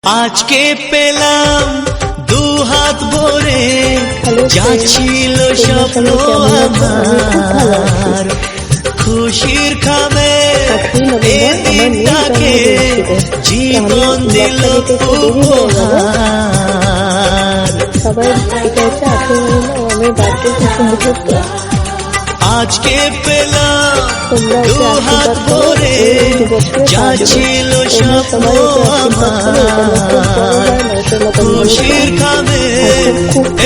আজকে পেলাম দু হাত ভরে যা ছিল স্বপ্ন আমার, খুশির খাবে এ দিনটাকে জীবন দিল উপহার। আজকে পেলাম দু হাত ভরে যা ছিল স্বপ্ন আমার, খুশির খাবে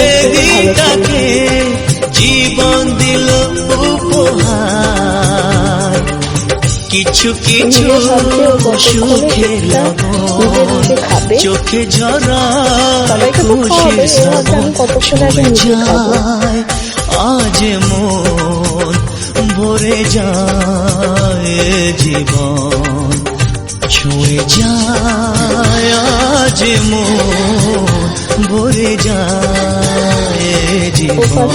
এ দিনটাকে জীবন দিল উপহার। কিছু কিছু সুখের লবণ চোখে ঝরা খুশির শ্রাবণ যায়, আজ মন ভরে যায় জীবন ছুঁয়ে যায়, আজ মন ভরে যায় জীবন।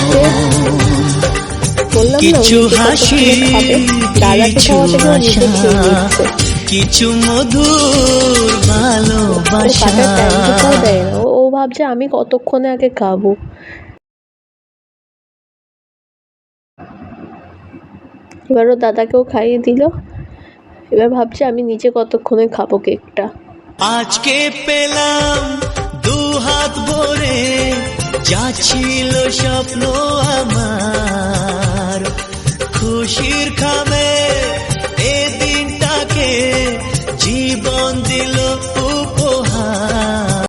কিছু হাসি কিছু আশা কিছু মধুর ভালোবাসা। ও ভাবছে আমি কতক্ষণে আগে খাবো। এবার ও দাদাকেও খাইয়ে দিল, এবার ভাবছে আমি নিজে কতক্ষণে খাবো কেকটা। আজকে পেলাম দু হাত ভরে যা ছিল স্বপ্ন আমার, খুশির খাবে